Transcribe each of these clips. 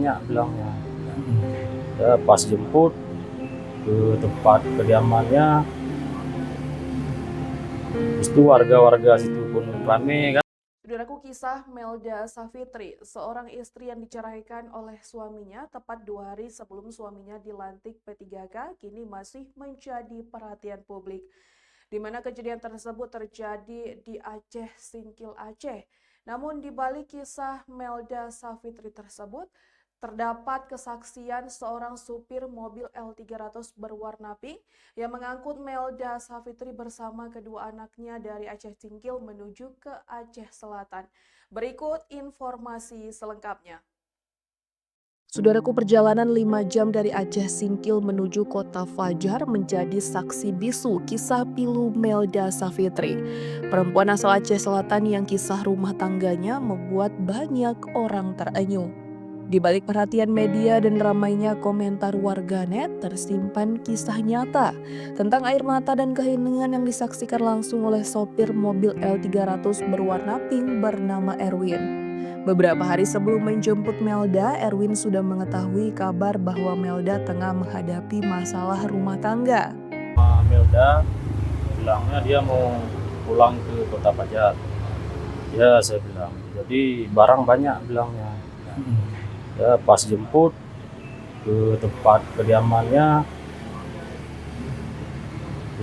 banyak bilangnya. Ya, pas jemput ke tempat kediamannya, itu warga-warga situ pun rame kan. Saudaraku, kisah Melda Savitri, seorang istri yang diceraikan oleh suaminya tepat 2 hari sebelum suaminya dilantik P3K, kini masih menjadi perhatian publik. Di mana kejadian tersebut terjadi di Aceh Singkil, Aceh. Namun di balik kisah Melda Savitri tersebut, terdapat kesaksian seorang supir mobil L300 berwarna pink yang mengangkut Melda Savitri bersama kedua anaknya dari Aceh Singkil menuju ke Aceh Selatan. Berikut informasi selengkapnya. Saudaraku, perjalanan 5 jam dari Aceh Singkil menuju Kota Fajar menjadi saksi bisu kisah pilu Melda Savitri. Perempuan asal Aceh Selatan yang kisah rumah tangganya membuat banyak orang terenyuh. Di balik perhatian media dan ramainya komentar warganet tersimpan kisah nyata tentang air mata dan keheningan yang disaksikan langsung oleh sopir mobil L300 berwarna pink bernama Erwin. Beberapa hari sebelum menjemput Melda, Erwin sudah mengetahui kabar bahwa Melda tengah menghadapi masalah rumah tangga. Melda bilangnya dia mau pulang ke Kota Fajar. Ya, saya bilang, jadi barang banyak bilangnya. Ya, pas jemput ke tempat kediamannya,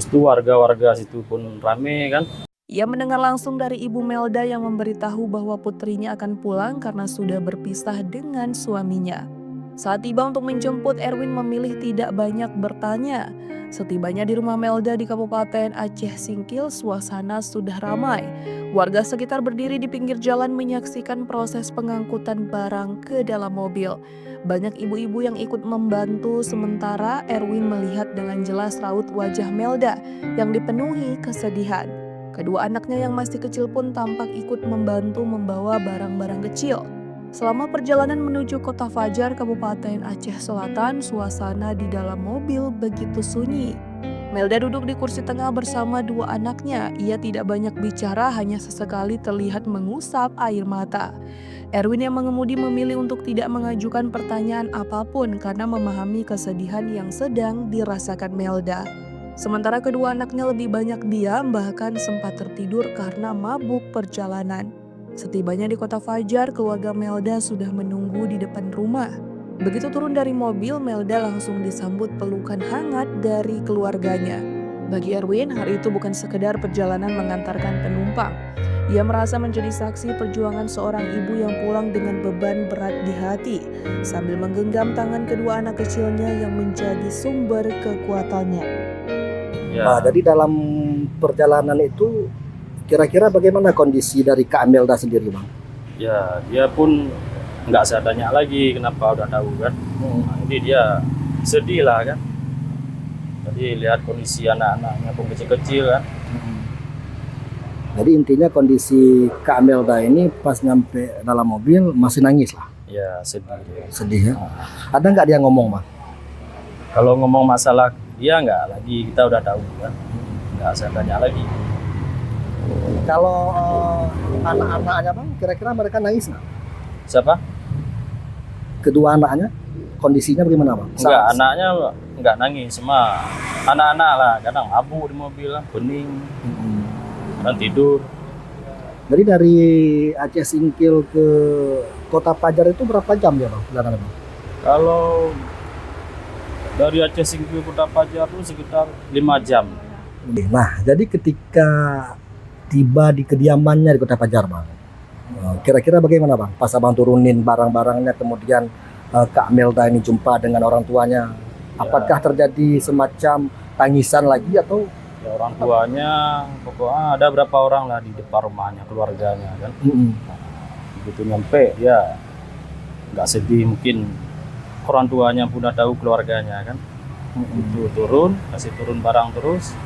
itu warga-warga situ pun rame kan. Ia mendengar langsung dari ibu Melda yang memberitahu bahwa putrinya akan pulang karena sudah berpisah dengan suaminya. Saat tiba untuk menjemput, Erwin memilih tidak banyak bertanya. Setibanya di rumah Melda di Kabupaten Aceh Singkil, suasana sudah ramai. Warga sekitar berdiri di pinggir jalan menyaksikan proses pengangkutan barang ke dalam mobil. Banyak ibu-ibu yang ikut membantu, sementara Erwin melihat dengan jelas raut wajah Melda yang dipenuhi kesedihan. Kedua anaknya yang masih kecil pun tampak ikut membantu membawa barang-barang kecil. Selama perjalanan menuju Kota Fajar, Kabupaten Aceh Selatan, suasana di dalam mobil begitu sunyi. Melda duduk di kursi tengah bersama dua anaknya. Ia tidak banyak bicara, hanya sesekali terlihat mengusap air mata. Erwin yang mengemudi memilih untuk tidak mengajukan pertanyaan apapun karena memahami kesedihan yang sedang dirasakan Melda. Sementara kedua anaknya lebih banyak diam, bahkan sempat tertidur karena mabuk perjalanan. Setibanya di Kota Fajar, keluarga Melda sudah menunggu di depan rumah. Begitu turun dari mobil, Melda langsung disambut pelukan hangat dari keluarganya. Bagi Erwin, hari itu bukan sekedar perjalanan mengantarkan penumpang. Ia merasa menjadi saksi perjuangan seorang ibu yang pulang dengan beban berat di hati, sambil menggenggam tangan kedua anak kecilnya yang menjadi sumber kekuatannya. Ya. Nah, jadi dalam perjalanan itu kira-kira bagaimana kondisi dari Kak Melda sendiri, Bang? Ya, dia pun nggak sadanya lagi kenapa udah tahu kan. Nah, ini dia sedih lah kan. Jadi lihat kondisi anak-anaknya pun kecil-kecil kan. Jadi intinya kondisi Kak Melda ini pas nyampe dalam mobil masih nangis lah. Ya, sedih dia. Sedih ya. Ada nggak dia ngomong, Bang? Kalau ngomong masalah dia nggak lagi, kita udah tahu kan. Nggak sadanya lagi. Kalau anak-anaknya, Bang, kira-kira mereka nangis nggak? Siapa? Kedua anaknya kondisinya bagaimana, Bang? Enggak, anaknya nggak nangis, cuma anak-anak lah kadang mabuk di mobil lah, bening, kadang tidur. Jadi dari Aceh Singkil ke Kota Fajar itu berapa jam ya, Bang? Perjalanan, Bang? Kalau dari Aceh Singkil ke Kota Fajar itu sekitar 5 jam. Nah, jadi ketika tiba di kediamannya di Kota Fajar, Bang, kira-kira bagaimana, Bang? Pas Abang turunin barang-barangnya, kemudian Kak Melda ini jumpa dengan orang tuanya, apakah terjadi semacam tangisan lagi atau? Ya, orang tuanya pokoknya ada berapa orang lah di depan rumahnya, keluarganya kan. Begitu nyampe dia nggak sedih, mungkin orang tuanya pun udah tahu keluarganya kan. Itu turun, kasih turun barang terus.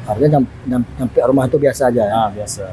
Artinya nyampe rumah itu biasa aja ya? Nah, biasa.